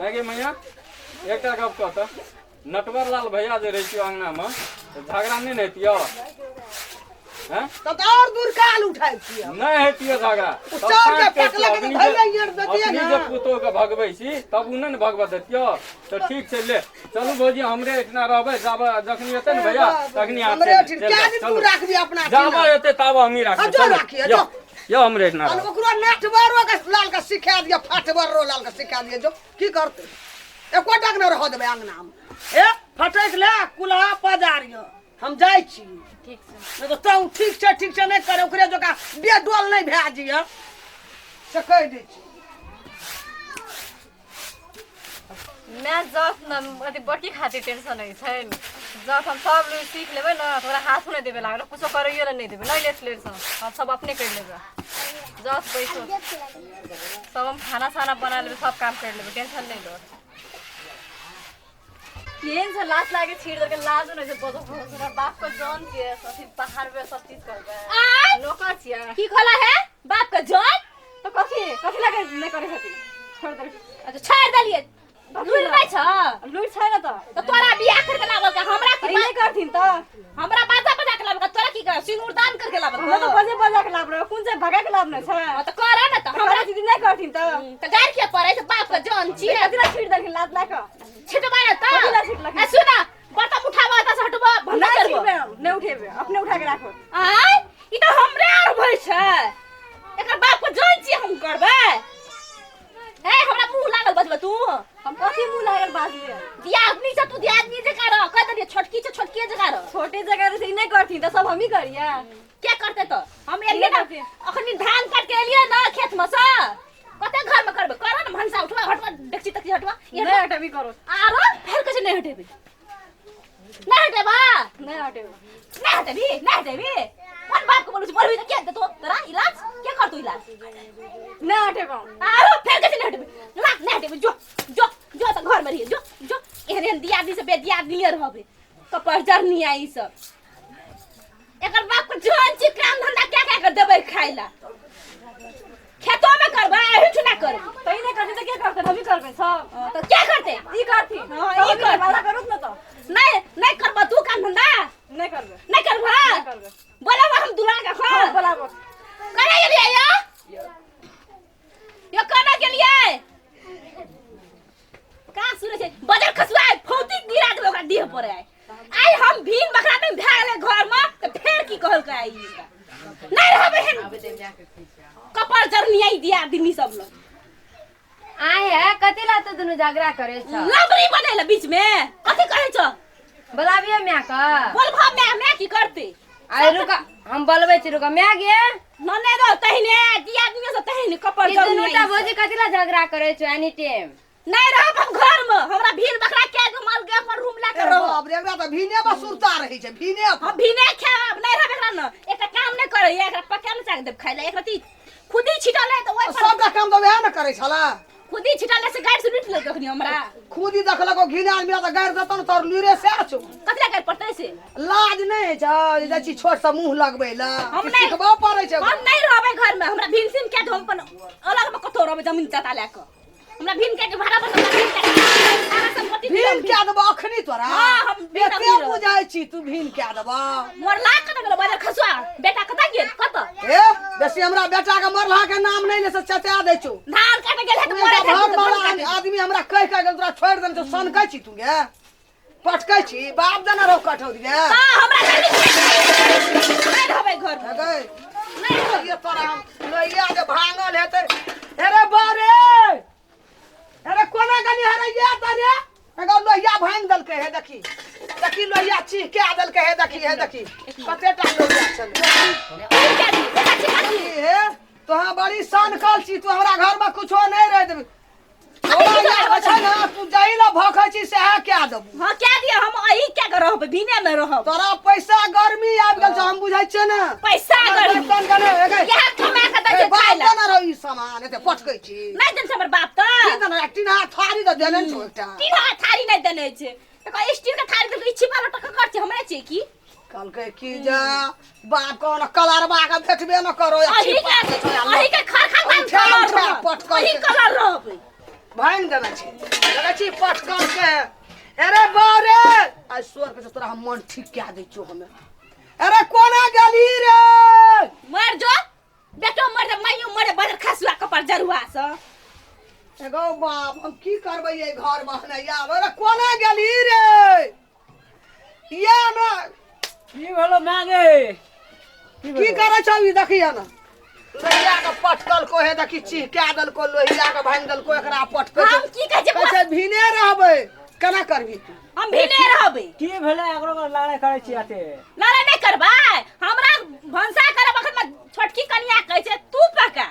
आगे मैया एकटा गप कह त नटवर लाल भैया जे रहितियो अंगना में झगड़ा नहीं रहतियो हैं तब और दूर काल उठाई छियै नहीं हेतियो झगड़ा चार के पकला के भैया येर देतिए अपनी ना जे पुतो के भगबै छी तब उ नहीं भगवा देतियो तो ठीक छै ले चलू भौजी हमरे इतना रहबै जाब जखनी एते न भैया तखनी आते हमरे ठीक क्या दिन तू राख दी अपना जाब एते तब हमी राख जो राखिए जो यो हमरे इतना और ओकरो नटवरो के लाल के सिखा दिया फटवरो लाल के सिखा दिया जो की करते एको टक न रह देबे अंगना में ए फटक ले कुल्हा पजारियो हम जाई छी ठीक से नहीं तो तू ठीक से नहीं करे ओकरे जका बेडोल नहीं भेजिए से कह दे छी मैं जब न अथी बटी खातिर टेंशन नहीं छै जब हम सब लोग सीख लेबै न तोरा हाथ नहीं देबे लागल कुछो करैयो नहीं देबे नहीं लेट लेट हम सब अपने कर लेबै जब बैठो सब हम खाना साना बना लेबै सब काम कर लेबै टेंशन नहीं लो केन से लात लागे छीड़ दे के लाज नहीं से बदो हमरा बाप को जान के अथी पहाड़ पे सब चीज करबै नौकर छिया की खोला है बाप का जान तो कथी लागे नहीं करे छथि छोड़ दे अच्छा छोड़ दलिए लूट नहीं छ लूट छै न तो तोरा बियाह करके लावल का हमरा की नहीं करथिन त हमरा बाजा बजा के लावल का तोरा की कर सिंदूर दान करके लावल हमरा तो बजे बजा के लाभ रहे कौन से भगा के लाभ नहीं छै तो करे ना तो हमरा दीदी नहीं करथिन त गार के पड़े से बाप का जान छी कथी छीड़ दलखिन लात ला के छिटबा ना तो कथी ला छिटलखिन? ए सुना बर्तन उठावा त हटबा भंडा नहीं करबो छिड़बे नहीं उठेबे अपने उठा के राखो आय ई तो हमरे और भई छै एकर बाप को जान छी हम करबे ए हमरा मुंह लागल बजबा तू हम कथी मुंह लागल बाजले दिया आदमी से तू दिया आदमी जे कर कह दे छोटकी से छोटकी जे कर छोटे जगह से नहीं करथिन त सब हम ही करिए क्या करते तो हम एलिए ना अखनी धान काट के एलिए ना खेत में से कते घर में करबे कर ना भंसा उठवा हटवा डेक्ची तक हटवा ये नहीं हटेबी करो आरो फिर कैसे नहीं हटेबे नहीं हटेबा नहीं हटेबे नहीं हटेबी कौन बाप को बोलू बोलबी तो क्या दे तो तेरा इलाज क्या कर तू इलाज नहीं हटेबो आरो फिर कैसे नहीं हटेबे ना नहीं हटेबे जो तो घर में रहिए जो एहन दिया आदमी से बेदिया आदमी रहबे कपर जरनी आई सब एकर बाप को जान छी काम धंधा क्या कर देबे खाइला खेतों में करबे एही ठुना कर तो नहीं करथिन त के करते हम ही करबे सब तो क्या करते ई करथिन हां ई ई कर वाला करूत न तो नहीं करबा तू काम धंधा नहीं करबे नहीं करबा नहीं करबे बोला हम दुल्हा का खा बोलाबो करे के लिए यो करना के लिए का सुने छे बाजार खसुआ फौती गिरा के ओकरा देह पर आए आई हम भीन बकरा में भागले घर में तो फेर की कहल का आई नहीं रहबे हन कपर जरनी आई दिया आदमी सब लोग आए है कथी ला तो दुनु झगड़ा करे छ लबरी बनेला बीच में कथी कहे छ बोलाबिए म्या का बोल भाव मैं की करते आइ रुका हम बोलबे छी रुका म्या गे नने दो तहिने दिया आदमी से तहिने कपर ई जरनी दुनुटा भौजी कथी ला झगड़ा करे छ एनी टाइम नहीं रहब हम घर में हमरा भीन बकरा के माल के अपन रूम ला के रहो बाप रे एकरा त भीने बा सुरता रही छै भीने हम भीने खाब नहीं रहब एकरा न एकटा काम नहीं करे एकरा पका में चाक देब खाइला एक रती खुदी छिटले तो ओइ पर सब काम तो वह न करे छला खुदी छिटले से गाड़ से लूट ले कखनी हमरा खुदी देखलको घिना आदमी त गाड़ दतन तोर लुरे से छु कतला गाड़ पड़ते से लाज नहीं छ जची छोट सा मुंह लगबै ला हम नहीं सिखबा पड़ै छै हम नहीं रहबे घर में हमरा भीन सिम के हम अपन अलग में कतो रहबे जमीन जता लेके हमरा भीन के भाड़ा पर सारा संपत्ति भीन के दबा अखनी तोरा हां हम बेटे बुझाई छी तू भीन के दबा मोर लाख कत गेल बाजार खसुआ बेटा कत गेल कत ए बेसी हमरा बेटा के मरला के नाम नहीं ले से चचा दै छु धान काट गेल है तो बहुत बड़ा आदमी हमरा कह के गेल तोरा छोड़ देन तो सन कहै छी तू गे पटकै छी बाप जना रो कठौ गे हां हमरा नहीं रहबे घर में गे नहीं ये तोरा हम लोइया के भांगल हेते अरे बारे अरे कोना गनी हरैया तरे एगो लोहिया भांग दल के है देखी लोहिया चीह के दल के है देखी कतेटा लोहिया चल हे तोहा बड़ी सान कल छी तू हमरा घर में कुछो नहीं रह देबी तोरा याद छै ना तू जाइला भखै छी से है क्या देबू हां क्या दिया हम अही क्या करब भीने में रहब तोरा पैसा गर्मी आबि गेल छ हम बुझाइ छै ना पैसा गर्मी तन गने यह कमा के दै छै खाइला ना रहो ई सामान एते पटकै छी नहीं देन छै हमर बाप त की देना टीना थारी द देलन छौ एकटा तीन थारी नहीं देने छै तो स्टील के थारी देलकै छिपा टका कर छै हमरा छै की कल के की जा बाप कौन कलरबा के भेटबे न करो अही के खर खानदान पटकै अही कलर रहबै भांग देना छी लगे छी पटकन के अरे बारे आज सोर के तोरा हम मन ठीक क्या दै छौ हमें अरे कोना गेली रे मर जो बेटो मर जा माइयो मरे बड़ खसुआ कपर जरुआ स एगो बाप हम की करबै ये घर में या अरे कोना गेली रे या ना की भेलो मागे की करे छौ ई देखिया ना लोहिया के पटकल को हे देखी चिहका दल को लोहिया के भांग दल को एकरा पटक हम की कहै छै कैसे भीने रहबै केना करबी तू हम भी नहीं रहबै की भेले एकरो को लड़ाई करे छी आते लड़ाई नहीं करबै हमरा भंसा करे वक्त में छोटकी कनिया कहै छै तू पका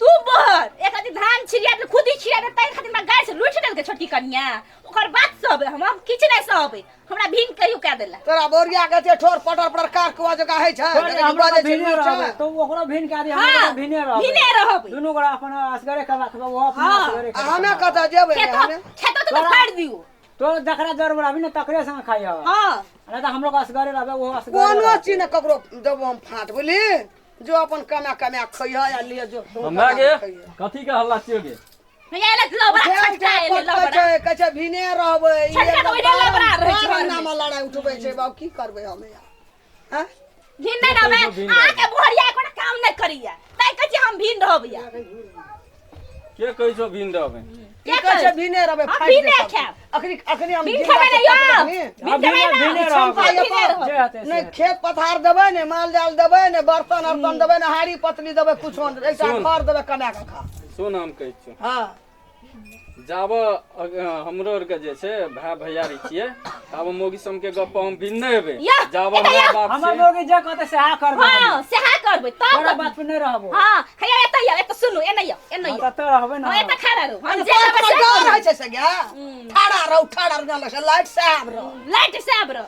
तू बोहर एक आदि धान छिड़िया त खुदी छिड़िया त तै खातिर हमरा गाय से लूट देल के छोटकी कनिया ओकर बात सब हम किछ नहीं सहबै हमरा भीन कहियो कह देला तोरा बोरिया के ते ठोर पटर पर कार को जगह है छै हमरा भिने रहबे तो ओकरो भिन के आदि हमरा भिने रहबे भीने रहबै दुनु गोरा अपन असगरे खबा खबा वो अपन असगरे खबा हमें कत जेबै हमें खेतो तो फाड़ दियो तो जकरा जरूर अभी न तकरे संग खाई हो हां अरे त हम लोग असगरे रहबे वो असगरे कोनो चीज न ककरो देबो हम फाट बोली जो अपन कमा कमा खइहा या ले जो हमरा के कथी के हल्ला छियो गे भैया ले लबरा छटका ले लबरा कछे भीने रहबै छटका तो ओइले लबरा रहै छै घर नाम लड़ाई उठबै छै बाप की करबै हमें हैं भीन नहीं रहबै आके बुढ़िया कोनो काम नहीं करिया तै कहै छी हम भीन रहबै के कहै छौ भिन रहबै की कहै छै भीने रहबै हम फाइट भीने दे खाब अखनी हम भीन खेबै नहीं यो भीन देबै ना भिने रहबे जे हते नहीं खेत पथार देबै ने माल जाल देबै ने बर्तन अर्तन देबै ने हाड़ी पतली देबै कुछो नहीं ऐसा घर देबै कमा के खा सुन हम कहै छियौ हां जाब हमरो आर के जे छै भाय भैयारी छियै तब मोगी सम के गप हम भिन्न नहि हेबै या, जाब एतय हमरा या। बाप हमर छै लोग जे कहते से हा करबे हां से हा करबै तब बड़ा बात पे नहीं रहबो हां हैया एतय सुनु एने यो त रहबे ना हां एतय खड़ा रहो हम जे जे करबै से डर है करबै। छै से गे ठाड़ा रह लगे लाइट साहब रह लाइट से आबरो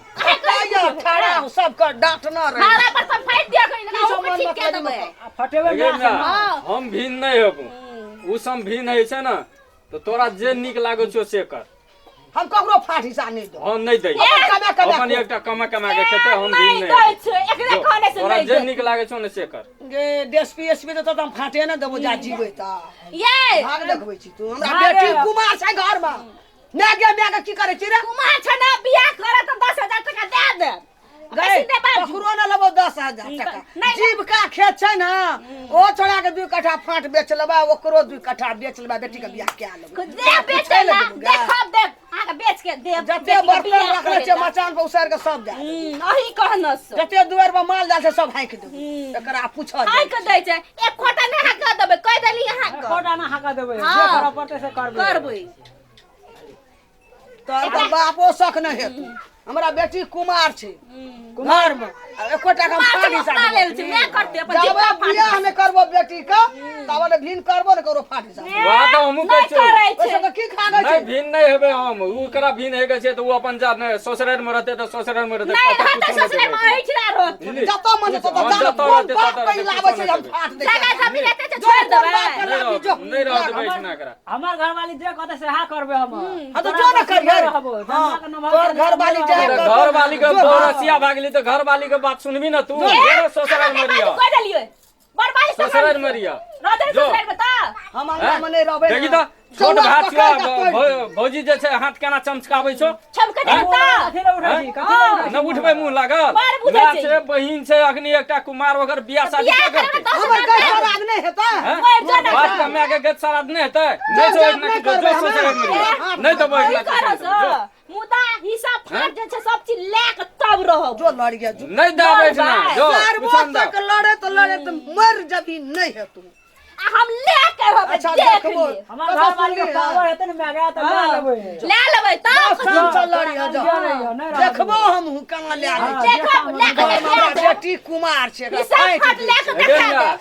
या ठाड़ा सब के डांटना रह मारा पर सब फाइट दिया कोई ना ऊपर ठीक के देबै फटेबे लगे ना ना हम भिन्न नहि हेबो उ सम भिन्न होइ छै ना तो तोरा जे नीक लागै छौ से कर हम ककरो फाट हिस्सा नहीं दो हम नहि दै कमा कमा अपन एकटा कमा कमा के खेते हम नहीं भिन्न दै नहि छै एकरे खाने से तोरा नहीं जे दै नीक लागै छौ ने से कर गे डीएसपी एसपी तो हम फाटे ना देबो जा जीबै त ये भाग देखबै छी तू हमरा बेटी कुमार छै घर में मैं की करे छी रे कुमार छ ना बियाह करे त 10,000 टका दे दे गए ककरो न लेबो 10,000 टका जीव का खेत छै ना ओ छोड़ा के 2 कट्ठा फाट बेच लेबा ओकरो 2 कट्ठा बेच लेबा बेटी के बियाह क्या लेबो दे बेच ना देखब दे आके बेच के दे जते बर्तन रखले छै मचान पर उसार के सब जा अही कहनस जते दुआर पर माल जाल छै सब हाइक देबो एकरा पूछ हाय के दै छै एक खोटा नहीं हाक देबै कह देली हाक कोटा ना हाका देबे जे हाँ। करब पड़ते से करबे करबै तो बापो शक न हेतु हमरा बेटी कुमार छै घर में एकोटा हम फाड़ हिस्सा कुमार लेल छै मैं करते अपन जाबे बियाह में करबो बेटी का ताबे भिन करबो न करो फाड़ हिस्सा वहाँ तो हमहूँ कहै छियौ ओसे तो की खागे नहीं छै भिन्न नहीं हेबै हम ओकरा भिन्न हेगे छै तो वो अपन जा नहीं ससुराल में रहते तो ससुराल में रहते नहीं अपन हट कुछो ससुर में देबै। ऐठला रहत बुझली? जतो मन तो हाँ, दान जतऽ कोन रहतै बाप ततऽ पे रहतै, लाबै कुछो छै हम नहि फाड़ दे जगह जमीन लेते छै छोड़ देबै नहीं रहते बैठना करा हमर घरवाली जे कहते से हा करबे हम हां तो जो न करिए रहबो हां तोर घर वाली जे घर वाली के बरसिया भागली तो घर वाली के बात सुनबी ना तू जेना ससुराल में रिया कह देलियै बरबादी ससुराल में रिया राधे जो। ससुर में त हम अंगना में नहीं रहबै देखी तो छोट भात छिया भौजी जे छै हाथ केना चमचकाबै छौ छमके दे त कथि ले उठै छी कथि ले न उठबै मुंह लागल बार बुझै माय छै। छै बहिन छै अखनी एकटा कुमार वगर बियाह शादी बियाह के करे करतै हमर गै खराब नहीं हेता हैं? मर जाना बात का मैं के गत सारा नहीं हेतै नहीं जो एक ना जो ससुराल में रिया नहीं तो बैठ की करस ना मुदा हिसाब फाट जे छै सब चीज ले के तब रहब जो लड़ गया जो नहीं दा बैठना जो चार कुछन दा तक लड़े तो मर जबी नहीं हेतु आ हम ले के रहब अच्छा देख देखबो लिए हमर घरवाली के पावर हेते न मैं गया त ले लेबै ले लेबै त चल लड़िया जो देखबो हम केना ले आबै छी। देखब ले के हमरा देख बेटी कुमार छै एकरा हिसाब फाइट फाट दे। ले के अरे देखा ना दे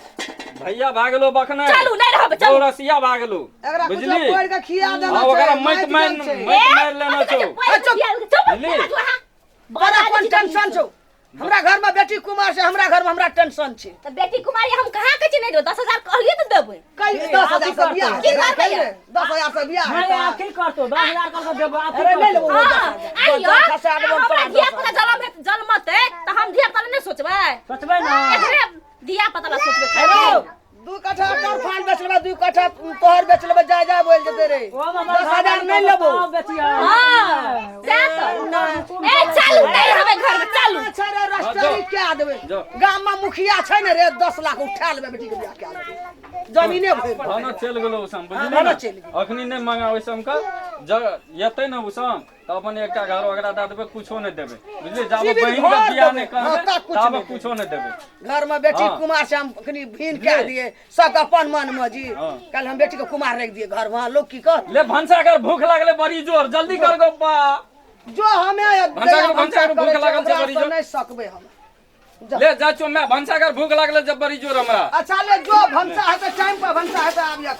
भैया भागलो बखने चलू नहीं रहब चलू रसिया भागलो एकरा कुछ बुझली पड़ के खिया देना हाँ, ओकरा छै, मत मारि मार देल छै। मार लेना छौ बड़ा कोन टेंशन छौ हमरा घर में बेटी कुमार छै हमरा घर में हमरा टेंशन छै त बेटी कुमारी हम कहाँ के छी नहीं दो 10,000 कहलिए त देबै कई 10,000 से बियाह की करबै? 10,000 से बियाह मैं हेता। आप की करतो 10,000 कर देबो आप अरे नहीं लेबो हां आइयो खसा देबो हमरा धिया पुता जन्मते त हम धिया पुता नहीं सोचबै सोचबै ना एकरे धिया पुता ला सोचबै हेलो 2 कट्ठा कर फान बेच लेबे 2 कट्ठा तोहर बेच लेबे जाय जाय बोल जेते रे 10,000 नहीं लेबो हां जा तो ए चालू नहीं हवे घर में चालू अच्छा रे रस्तारी क्या देबे गाम में मुखिया छै ने रे 10 लाख उठा लेबे बेटी के बियाह क्या लेबे जमीने भर भाना चल गेलो उसम भाना बुझली चल गेल। अखनी नहीं मांगा ओसम का येते न उसम तो अपन एकटा घर वगैरह दे देबे कुछो नहीं देबे बुझली जाब सीधी बहिन घर के बियाह देबे। नहीं हाँ, करबे तब कुछ तब नहीं कुछो नहीं देबे घर में बेटी हाँ। कुमार से हम कनी भीन कह दिए सब अपन मन में जी हाँ। कल हम बेटी को कुमार रख दिए घर वहां लोग की कर ले भंसा कर भूख लागले बड़ी जोर जल्दी कर गो बा जो हमें भंसा के भूख लागल छै बड़ी जोर नहीं सकबे हम ले जा चो मैं भंसा कर भूख लागले जब बड़ी जोर हमरा अच्छा ले जो भंसा है तो टाइम पर भंसा है तो आबिया